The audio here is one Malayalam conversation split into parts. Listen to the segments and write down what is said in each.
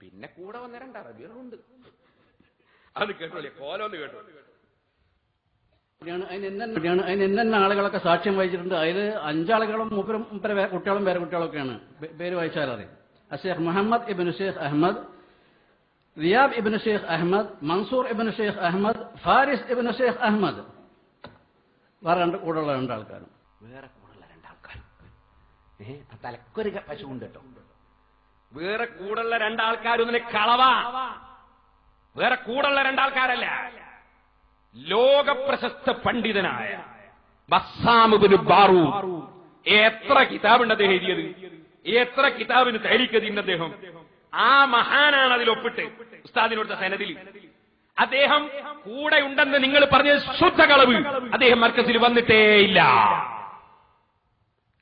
പിന്നെ കൂടെ വന്ന 2 അറബികളുണ്ട്. അത് കേട്ടോളേ, കോലൊന്ന് കേട്ടോ. അതിന് ഇന്ന ആളുകളൊക്കെ സാക്ഷ്യം വഹിച്ചിട്ടുണ്ട്. അതിൽ 5 ആളുകളും മൂപ്പര കുട്ടികളും പേരെ കുട്ടികളൊക്കെയാണ്. പേര് വായിച്ചാൽ അറിയാം. അഷേഖ് മുഹമ്മദ് ഇബ്നു ഷെയ്ഖ് അഹമ്മദ്, റിയാബ് ഇബ്നു ഷെയ്ഖ് അഹമ്മദ്, മൻസൂർ ഇബ്നു ഷെയ്ഖ് അഹമ്മദ്, ഫാരിസ് ഇബ്നു ഷെയ്ഖ് അഹമ്മദ്. വേറെ കൂടെയുള്ള 2 ആൾക്കാരും. വേറെ കൂടുള്ള 2 ആൾക്കാരും. തലക്കൊരു പശു ഉണ്ട് കേട്ടോ. വേറെ കൂടുള്ള 2 ആൾക്കാരും കളവാ. വേറെ കൂടുള്ള 2 ആൾക്കാരല്ല. ലോക പ്രശസ്ത പണ്ഡിതനായ ബസ്സാം ഇബ്നു ബാറൂദ്. എത്ര കിതാബുണ്ട് അദ്ദേഹം എഴുതിയത്, എത്ര കിതാബിന് തഹ്രീഖ് അദ്ദേഹം. ആ മഹാനാണ് അതിൽ ഒപ്പിട്ട് ഉസ്താദിനോടുത്ത സനദിൽ. അദ്ദേഹം കൂടെ ഉണ്ടെന്ന് നിങ്ങൾ പറഞ്ഞ ശുദ്ധ കളവ്. അദ്ദേഹം മർക്കസിൽ വന്നിട്ടേ ഇല്ല.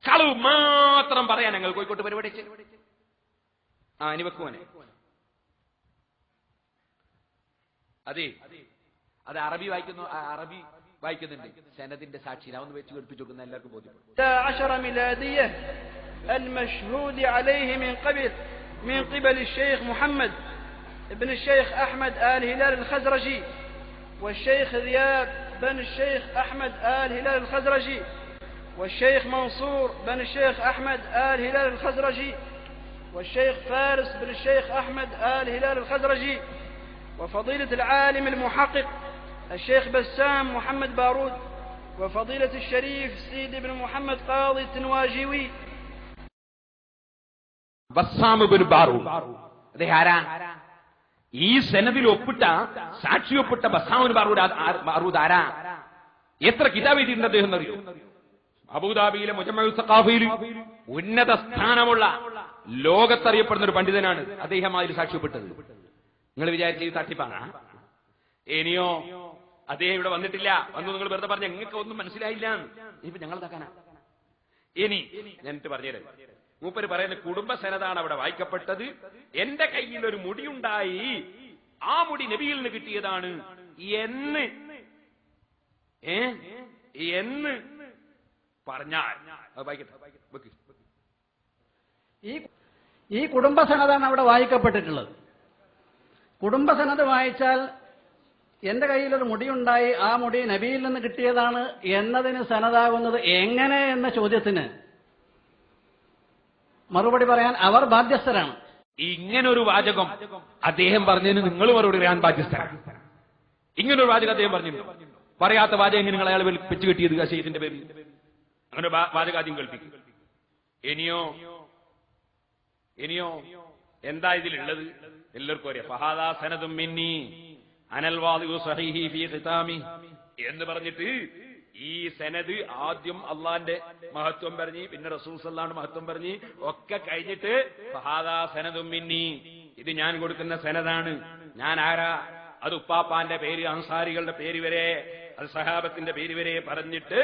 കളവ് മാത്രം പറയാൻ ഞങ്ങൾ കോഴിക്കോട്ട് പരിപാടി ഇനി വെക്കുവാനെ. അതെ, അത് അറബി വായിക്കുന്നുണ്ട്. സനദിന്റെ സാക്ഷി ഒന്ന് വെച്ച് കേൾപ്പിച്ചു കൊടുക്കുന്ന എല്ലാവർക്കും ബോധ്യപ്പെടും. المشهود عليه من قبل الشيخ محمد ابن الشيخ أحمد آل هلال الخزرجي والشيخ ذياب بن الشيخ أحمد آل هلال الخزرجي والشيخ منصور بن الشيخ أحمد آل هلال الخزرجي والشيخ فارس بن الشيخ أحمد آل هلال الخزرجي وفضيلة العالم المحقق الشيخ بسام محمد بارود وفضيلة الشريف سيد بن محمد قاضي التنواجيوي. ബസ്സാം ഇബ്നു ബാറൂദ് അദ്ദേഹം ആരാ? ഈ സനദിൽ ഒപ്പിട്ട സാക്ഷി ഒപ്പിട്ട ബസ്സാം ഇബ്നു ബാറൂദ് ആരാ? എത്ര കിതാബ് എഴുതിയിട്ടുണ്ട് അദ്ദേഹം എന്നറിയോ? അബൂദാബിയിലെ മുജമ്മഉ സഖാഫയിൽ ഉന്നത സ്ഥാനമുള്ള ലോകത്തറിയപ്പെടുന്ന ഒരു പണ്ഡിതനാണ് അദ്ദേഹം അതിൽ സാക്ഷി ഒപ്പിട്ടത്. നിങ്ങൾ വിചാരിച്ച തട്ടിപ്പാണ്. ഇനിയോ അദ്ദേഹം ഇവിടെ വന്നിട്ടില്ല. വന്നു നിങ്ങൾ വെറുതെ പറഞ്ഞ നിങ്ങൾക്ക് ഒന്നും മനസ്സിലായില്ല. ഇനിയിപ്പോ ഞങ്ങൾ തക്കാനാ. ഇനി ഞാനിട്ട് പറഞ്ഞുതരാം. മൂപ്പര് പറയുന്ന കുടുംബ സനദാണ് അവിടെ വായിക്കപ്പെട്ടത്. എന്റെ കയ്യിൽ ഒരു മുടിയുണ്ടായി, ആ മുടി നബിയിൽ നിന്ന് കിട്ടിയതാണ് എന്ന് പറഞ്ഞാൽ ഈ കുടുംബ സനദാണ് അവിടെ വായിക്കപ്പെട്ടിട്ടുള്ളത്. കുടുംബ സനദ് വായിച്ചാൽ എന്റെ കയ്യിലൊരു മുടിയുണ്ടായി, ആ മുടി നബിയിൽ നിന്ന് കിട്ടിയതാണ് എന്നതിന് സനദാകുന്നത് എങ്ങനെ എന്ന ചോദ്യത്തിന് മറുപടി പറയാൻ അവർ ബാധ്യസ്ഥരാണ്. ഇങ്ങനൊരു വാചകം അദ്ദേഹം പറഞ്ഞതിന് നിങ്ങൾ മറുപടി പറയാൻ ബാധ്യസ്ഥരാണ്. ഇങ്ങനൊരു വാചകം അദ്ദേഹം പറഞ്ഞിരുന്നു. പറയാത്ത വാചകം എങ്ങനെ നിങ്ങൾ അയാൾ വെച്ച് കിട്ടിയത് ശൈഖിന്റെ പേരിൽ? അങ്ങനെ വാചകം ആദ്യം കേൾപ്പിക്കും. ഇനിയോ എന്താ ഇതിലുള്ളത്? എല്ലാവർക്കും അറിയാം. ഫഹാദാ സനദും മിന്നി അനൽ വാദിഉ സഹീഹി ഫീ ഖിതാമി എന്ന് പറഞ്ഞിട്ട് ഈ സനദ് ആദ്യം അള്ളാന്റെ മഹത്വം പറഞ്ഞ്, പിന്നെ റസൂൽ സല്ലല്ലാഹു മഹത്വം പറഞ്ഞ് ഒക്കെ കഴിഞ്ഞിട്ട് ഫഹാദാ സനദും മിന്നി, ഇത് ഞാൻ കൊടുക്കുന്ന സനദാണ്. ഞാൻ ആരാ? അത് ഉപ്പാപ്പാന്റെ പേര്, അൻസാരികളുടെ പേര് വരെ, അത് സഹാബത്തിന്റെ പേര് വരെ പറഞ്ഞിട്ട്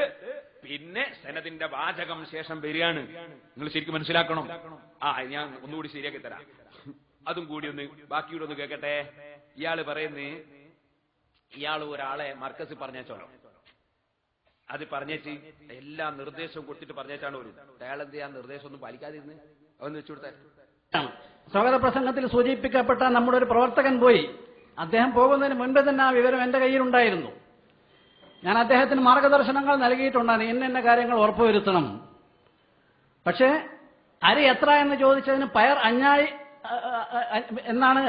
പിന്നെ സനദിന്റെ വാചകം ശേഷം വരികയാണ്. നിങ്ങൾ ശരിക്കും മനസ്സിലാക്കണം. ഞാൻ ഒന്നുകൂടി ശരിയാക്കി തരാം. അതും കൂടി ബാക്കിയൂടെ ഒന്ന് കേൾക്കട്ടെ. ഇയാള് പറയുന്നേ, ഇയാള് ഒരാളെ മർക്കസ് പറഞ്ഞേച്ചോളൂ. അത് പറഞ്ഞേച്ച് എല്ലാ നിർദ്ദേശവും കൊടുത്തിട്ട് പറഞ്ഞേച്ചാണ് ഒരു അയാളെന്ത് ആ നിർദ്ദേശം ഒന്നും പാലിക്കാതിരുന്ന് അതൊന്ന് വെച്ചു കൊടുത്താൽ. സ്വാഗത പ്രസംഗത്തിൽ സൂചിപ്പിക്കപ്പെട്ട നമ്മുടെ ഒരു പ്രവർത്തകൻ പോയി. അദ്ദേഹം പോകുന്നതിന് മുൻപ് തന്നെ ആ വിവരം എന്റെ കയ്യിലുണ്ടായിരുന്നു. ഞാൻ അദ്ദേഹത്തിന് മാർഗദർശനങ്ങൾ നൽകിയിട്ടുണ്ടാണ്. ഇന്ന കാര്യങ്ങൾ ഉറപ്പുവരുത്തണം. പക്ഷേ അരി എത്ര എന്ന് ചോദിച്ചതിന് പയർ അഞ്ഞാഴി എന്നാണ്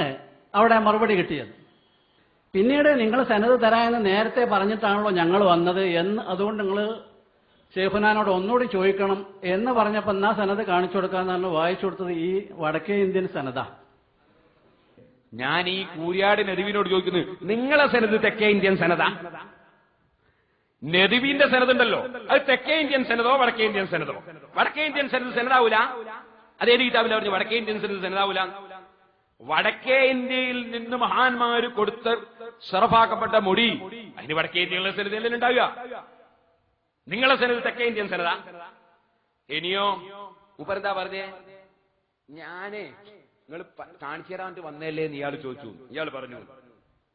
അവിടെ മറുപടി കിട്ടിയത്. പിന്നീട് നിങ്ങൾ സനദ് തരാമെന്ന് നേരത്തെ പറഞ്ഞിട്ടാണല്ലോ ഞങ്ങൾ വന്നത് എന്ന്, അതുകൊണ്ട് നിങ്ങൾ ഷെയ്ഖുനാനോട് ഒന്നുകൂടി ചോദിക്കണം എന്ന് പറഞ്ഞപ്പോൾ എന്നാ സനദ് കാണിച്ചു കൊടുക്കാന്നാണ് വായിച്ചു കൊടുത്തത്. ഈ വടക്കേ ഇന്ത്യൻ സനദാ. ഞാൻ ഈ കൂരിയാട് നദീവിനോട് ചോദിക്കുന്നത്, നിങ്ങളെ സനദ് തെക്കേ ഇന്ത്യൻ സനദാ? നദീവിന്റെ സനദുണ്ടല്ലോ, അത് തെക്കേ ഇന്ത്യൻ സനദോ വടക്കേ ഇന്ത്യൻ സനദോ? വടക്കേ ഇന്ത്യൻ സനദ് സനദാവൂല. അതേത് കിതാബില പറഞ്ഞു വടക്കേ ഇന്ത്യൻ സനദ് സനദാവൂല? വടക്കേ ഇന്ത്യയിൽ നിന്ന് മഹാന്മാര് കൊടുത്ത് ഷറഫാക്കപ്പെട്ട മുടി, അതിന് വടക്കേ ഇന്ത്യയിലെ സനദിൽ ഉണ്ടാവുക. നിങ്ങളെ സനദ് തെക്കേ ഇന്ത്യൻ സനദാ? ഇനിയോ ഉപരതാ പറഞ്ഞേ, ഞാനേ നിങ്ങൾ കാണിച്ചു തരാൻ വന്നല്ലേ എന്ന് ഇയാൾ ചോദിച്ചു. ഇയാൾ പറഞ്ഞു,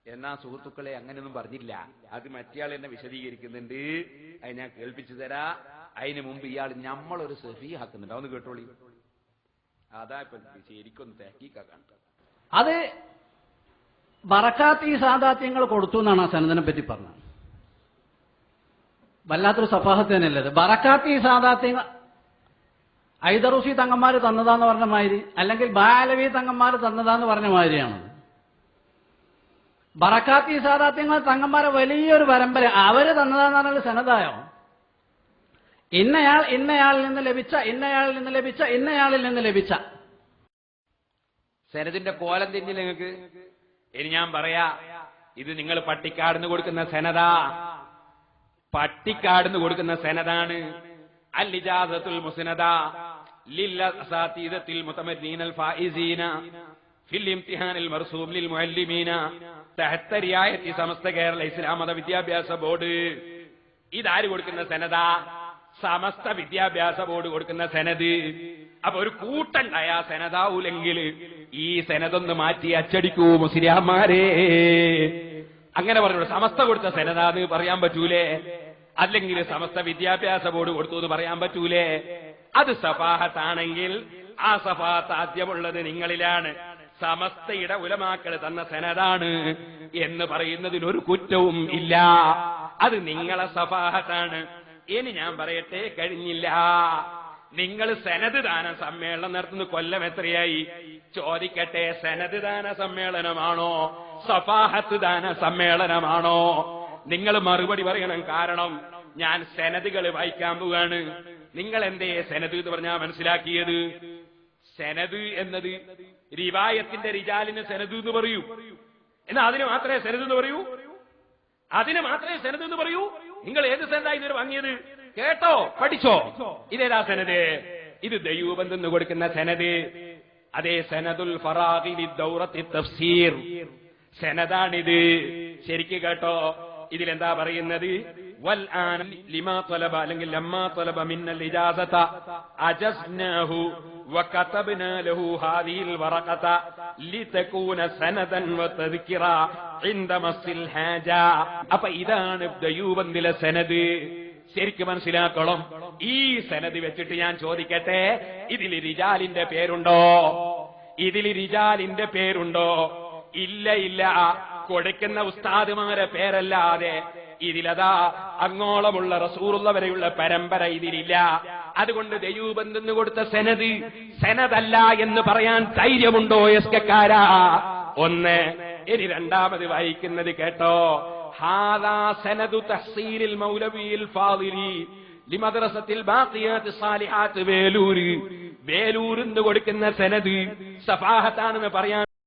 എന്നാ സുഹൃത്തുക്കളെ അങ്ങനെയൊന്നും പറഞ്ഞില്ല, അത് മറ്റേയാൾ എന്നെ വിശദീകരിക്കുന്നുണ്ട്, അത് ഞാൻ കേൾപ്പിച്ചു തരാ. അതിന് മുമ്പ് ഇയാൾ നമ്മളൊരു സഫീഹാക്കുന്നുണ്ട്, അതൊന്ന് കേട്ടോളി. അതാ ഇപ്പൊ ശരിക്കൊന്ന് തഹ്ഖീഖാക്കാൻ. അത് ബറക്കാത്ത് ഈ സാദാത്യങ്ങൾ കൊടുത്തു എന്നാണ് ആ സനദിനെ പറ്റി പറഞ്ഞത്. വല്ലാത്തൊരു സഫാഹത്ത് തന്നെയല്ലത്. ബറക്കാത്ത് ഈ സാദാത്യങ്ങൾ ഐദറുസി തങ്ങന്മാർ തന്നതാന്ന് പറഞ്ഞ മാതിരി, അല്ലെങ്കിൽ ബാലവി തങ്ങന്മാർ തന്നതാന്ന് പറഞ്ഞ മാതിരിയാണ്. ബറക്കാത്ത് ഈ സാദാത്യങ്ങൾ തങ്ങന്മാരെ വലിയൊരു പരമ്പര അവര് തന്നതാന്ന് പറഞ്ഞാൽ സനദായോ? ഇന്നയാളിൽ നിന്ന് ലഭിച്ച, ഇന്നയാളിൽ നിന്ന് ലഭിച്ച, ഇന്നയാളിൽ നിന്ന് ലഭിച്ച സനദിന്റെ കോലം തിരിഞ്ഞില്ല നിങ്ങൾക്ക്. ഇനി ഞാൻ പറയാ, ഇത് നിങ്ങൾ പട്ടിക്കാടിന് കൊടുക്കുന്ന സനദാ, പട്ടിക്കാടിന് കൊടുക്കുന്ന സനദാണ്. അൽ ഇജാസത്തുൽ മുസ്നദ ലിൽ അസാതീദത്തിൽ മുതമരീനൽ ഫായിസീന ഫിൽ ഇംതിഹാനിൽ മർസൂം ലിൽ മുഅല്ലിമീന തഹത്ത റിയായത്തി സമസ്ത കേരള ഇസ്ലാം മത വിദ്യാഭ്യാസ ബോർഡ്. ഇതാര് കൊടുക്കുന്ന സനദാ? സമസ്ത വിദ്യാഭ്യാസ ബോർഡ് കൊടുക്കുന്ന സനദ്. അപ്പൊ ഒരു കൂട്ടുണ്ടായ സനദാവൂലെങ്കിൽ ഈ സനദൊന്ന് മാറ്റി അച്ചടിക്കൂ മുസ്ലിയാമാരെ. അങ്ങനെ പറഞ്ഞു സമസ്ത കൊടുത്ത സനദാന്ന് പറയാൻ പറ്റൂലേ? അല്ലെങ്കിൽ സമസ്ത വിദ്യാഭ്യാസ ബോർഡ് കൊടുത്തു എന്ന് പറയാൻ പറ്റൂലേ? അത് സഫാഹത്താണെങ്കിൽ ആ സഫാഹത്ത് ആദ്യമുള്ളത് നിങ്ങളിലാണ്. സമസ്തയുടെ ഉലമാക്കൾ തന്ന സനദാണ് എന്ന് പറയുന്നതിൽ ഒരു കുറ്റവും ഇല്ല. അത് നിങ്ങളെ സഫാഹത്താണ്. ഇനി ഞാൻ പറയട്ടെ, കഴിഞ്ഞില്ല. നിങ്ങൾ സനദ് ദാന സമ്മേളനം നടത്തുന്ന കൊല്ലം എത്രയായി? ചോദിക്കട്ടെ, സനദ് ദാന സമ്മേളനമാണോ സഫാഹത്ത് ദാന സമ്മേളനമാണോ? നിങ്ങൾ മറുപടി പറയണം. കാരണം ഞാൻ സനദുകൾ വായിക്കാൻ പോവാണ്. നിങ്ങൾ എന്തേ സനദ് എന്ന് പറഞ്ഞാൽ മനസ്സിലാക്കിയത്? സനദ് എന്നത് റിവായത്തിന്റെ റിജാലിന് സനദ് എന്ന് പറയൂ. എന്നാൽ അതിന് മാത്രമേ സനദ് എന്ന് പറയൂ? അതിന് മാത്രമേ സനദ് എന്ന് പറയൂ? നിങ്ങൾ ഏത് സനദായി ഇതൊരു വാങ്ങിയത്? കേട്ടോ, പഠിച്ചോ. ഇതേതാ സനദ്? ഇത് ദൈവബന്ധം എന്ന് കൊടുക്കുന്ന സനദ്. അതേ സനദുൽ ഫറാഖി ലിദ്ദൗറത്തി തഫ്സീർ സനദാണിത്. ശരിക്ക് കേട്ടോ. ഇതിലെന്താ പറയുന്നത്? വൽ ആൻ ലിമാ ത്വലബ അല്ലെങ്കിൽ ലമ്മാ ത്വലബ മിന്നൽ ഇജാസത അജസ്നാഹു വകതബ്നാ ലഹു ഹാദിഹിൽ വറഖത ലിതകൂന സനദൻ വതദ്കിറ ഇൻദ മസ്സിൽ ഹാജ. അപ്പൊ ഇതാണ് ദൈവബന്ധിലെ സനദ്. ശരിക്കും മനസ്സിലാക്കണം. ഈ സനദ് വെച്ചിട്ട് ഞാൻ ചോദിക്കട്ടെ, ഇതിൽ റിജാലിന്റെ പേരുണ്ടോ? ഇതിൽ റിജാലിന്റെ പേരുണ്ടോ? ഇല്ല, ഇല്ല. കൊടുക്കുന്ന ഉസ്താദുമാരെ പേരല്ലാതെ ഇതിലതാ അങ്ങോളമുള്ള റസൂലുള്ള വരെയുള്ള പരമ്പര ഇതിലില്ല. അതുകൊണ്ട് ദൈവബന്ധെന്ന് കൊടുത്ത സനദ് സനദല്ല എന്ന് പറയാൻ ധൈര്യമുണ്ടോ എസ്കക്കാരാ? ഒന്ന്. ഇനി രണ്ടാമത് വായിക്കുന്നത് കേട്ടോ. ഹാദാ സനദു തഹ്സീലിൽ മൗലവിയിൽ ഫാദിലി ലിമദ്റസത്തിൽ ബാഖിയാത്ത് സാലിഹാത്ത് വേലൂർ. വേലൂർ എന്ന് കൊടുക്കുന്ന സനദ് സഫാഹത്താണെന്ന് പറയാൻ